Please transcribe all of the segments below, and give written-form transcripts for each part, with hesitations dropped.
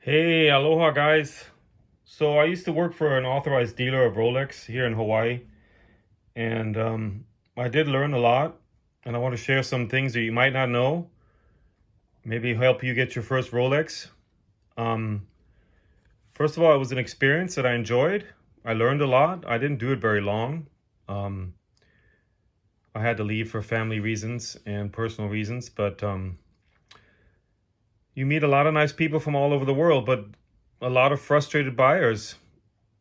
Hey, aloha guys. So I used to work for an authorized dealer of Rolex here in Hawaii, and I did learn a lot, and I want to share some things that you might not know, maybe help you get your first Rolex. Um, First of all, it was an experience that I enjoyed. I learned a lot. I didn't do it very long. Um, I had to leave for family reasons and personal reasons, but you meet a lot of nice people from all over the world, but a lot of frustrated buyers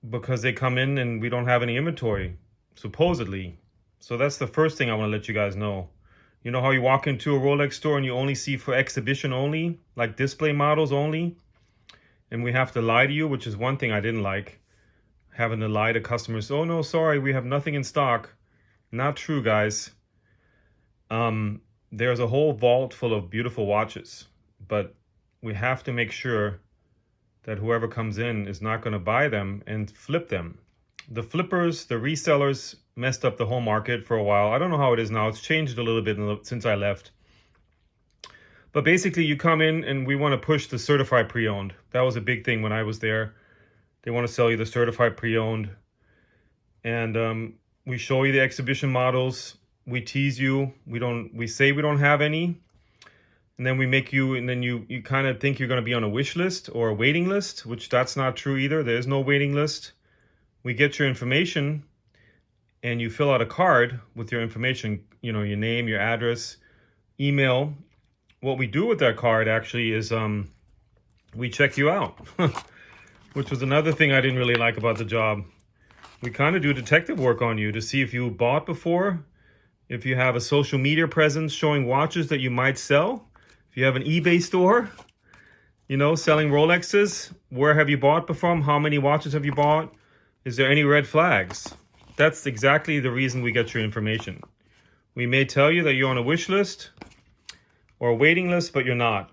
because they come in and we don't have any inventory, supposedly. So that's the first thing I want to let you guys know. You know how you walk into a Rolex store and you only see for exhibition only, like display models only, and we have to lie to you, which is one thing I didn't like, having to lie to customers. Oh no, sorry, we have nothing in stock. Not true, guys. There's a whole vault full of beautiful watches, but we have to make sure that whoever comes in is not going to buy them and flip them. The flippers, the resellers messed up the whole market for a while. I don't know how it is now. It's changed a little bit since I left. But basically, you come in and we want to push the certified pre-owned. That was a big thing when I was there. They want to sell you the certified pre-owned. And we show you the exhibition models. We tease you. We say we don't have any. And then we make you, and then you kind of think you're going to be on a wish list or a waiting list, which that's not true either. There is no waiting list. We get your information and you fill out a card with your information, your name, your address, email. What we do with that card actually is we check you out, which was another thing I didn't really like about the job. We kind of do detective work on you to see if you bought before, if you have a social media presence showing watches that you might sell. If you have an eBay store, selling Rolexes, where have you bought from? How many watches have you bought? Is there any red flags? That's exactly the reason we get your information. We may tell you that you're on a wish list or a waiting list, but you're not.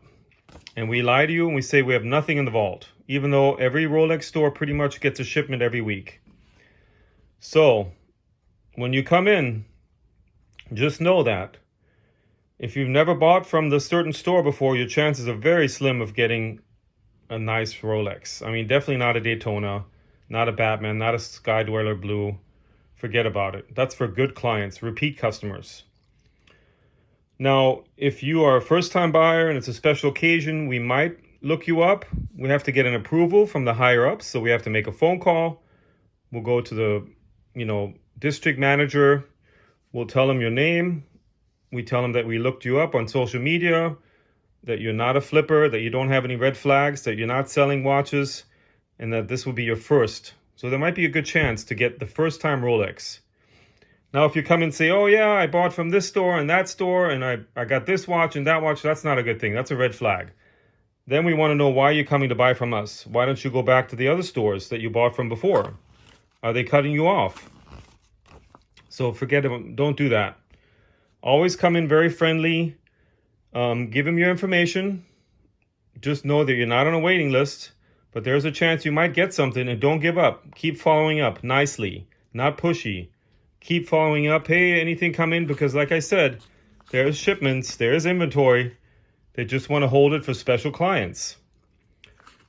And we lie to you and we say we have nothing in the vault, even though every Rolex store pretty much gets a shipment every week. So when you come in, just know that if you've never bought from the certain store before, your chances are very slim of getting a nice Rolex. I mean, definitely not a Daytona, not a Batman, not a Sky Dweller Blue. Forget about it. That's for good clients, repeat customers. Now, if you are a first-time buyer and it's a special occasion, we might look you up. We have to get an approval from the higher-ups, so we have to make a phone call. We'll go to the, district manager. We'll tell them your name. We tell them that we looked you up on social media, that you're not a flipper, that you don't have any red flags, that you're not selling watches, and that this will be your first. So there might be a good chance to get the first time Rolex. Now, if you come and say, oh yeah, I bought from this store and that store, and I got this watch and that watch, that's not a good thing. That's a red flag. Then we want to know why you're coming to buy from us. Why don't you go back to the other stores that you bought from before? Are they cutting you off? So forget about, don't do that. Always come in very friendly. Give them your information. Just know that you're not on a waiting list, but there's a chance you might get something, and don't give up. Keep following up nicely, not pushy. Keep following up. Hey, anything come in? Because like I said, there's shipments, there's inventory. They just want to hold it for special clients.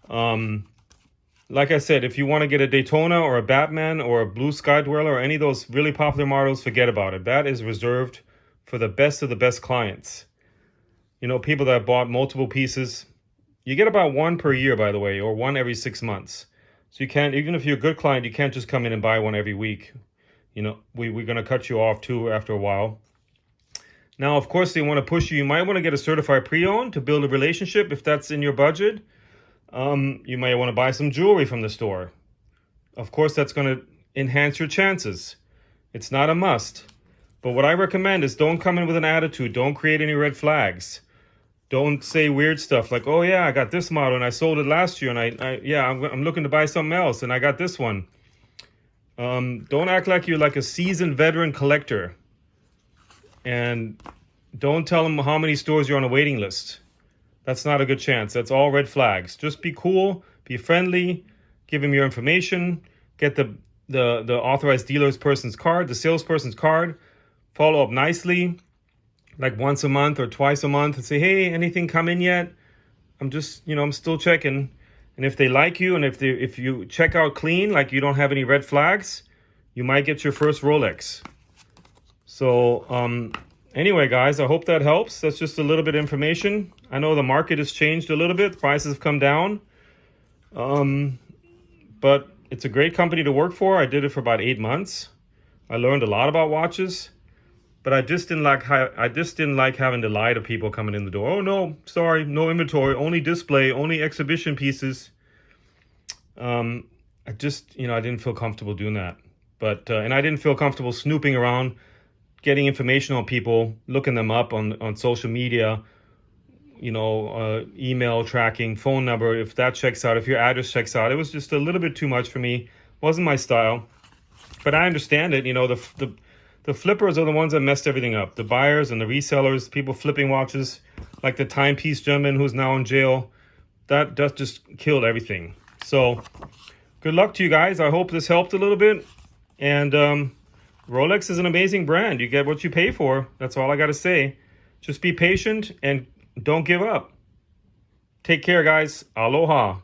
Like I said, if you want to get a Daytona or a Batman or a Blue Sky Dweller or any of those really popular models, forget about it. That is reserved for the best of the best clients. People that bought multiple pieces. You get about one per year, by the way, or one every 6 months. So you can't, even if you're a good client, you can't just come in and buy one every week. We're going to cut you off too after a while. Now, of course, they want to push you. You might want to get a certified pre-owned to build a relationship if that's in your budget. You might want to buy some jewelry from the store. Of course, that's going to enhance your chances. It's not a must. But what I recommend is don't come in with an attitude. Don't create any red flags. Don't say weird stuff like, oh yeah, I got this model and I sold it last year, and I'm looking to buy something else and I got this one. Don't act like you're like a seasoned veteran collector. And don't tell them how many stores you're on a waiting list. That's not a good chance. That's all red flags. Just be cool, be friendly, give them your information, get the authorized dealer's person's card, the salesperson's card, follow up nicely, like once a month or twice a month, and say, hey, anything come in yet? I'm just, I'm still checking. And if they like you, and if you check out clean, like you don't have any red flags, you might get your first Rolex. So anyway, guys, I hope that helps. That's just a little bit of information. I know the market has changed a little bit. Prices have come down. But it's a great company to work for. I did it for about 8 months. I learned a lot about watches. But I just didn't like having to lie to people coming in the door. Oh no, sorry, no inventory, only display, only exhibition pieces. I didn't feel comfortable doing that. But and I didn't feel comfortable snooping around, getting information on people, looking them up on social media, email tracking, phone number, if that checks out, if your address checks out. It was just a little bit too much for me. Wasn't my style. But I understand it. The flippers are the ones that messed everything up. The buyers and the resellers, people flipping watches, like the timepiece gentleman who's now in jail. That just killed everything. So good luck to you guys. I hope this helped a little bit. And Rolex is an amazing brand. You get what you pay for. That's all I got to say. Just be patient and don't give up. Take care, guys. Aloha.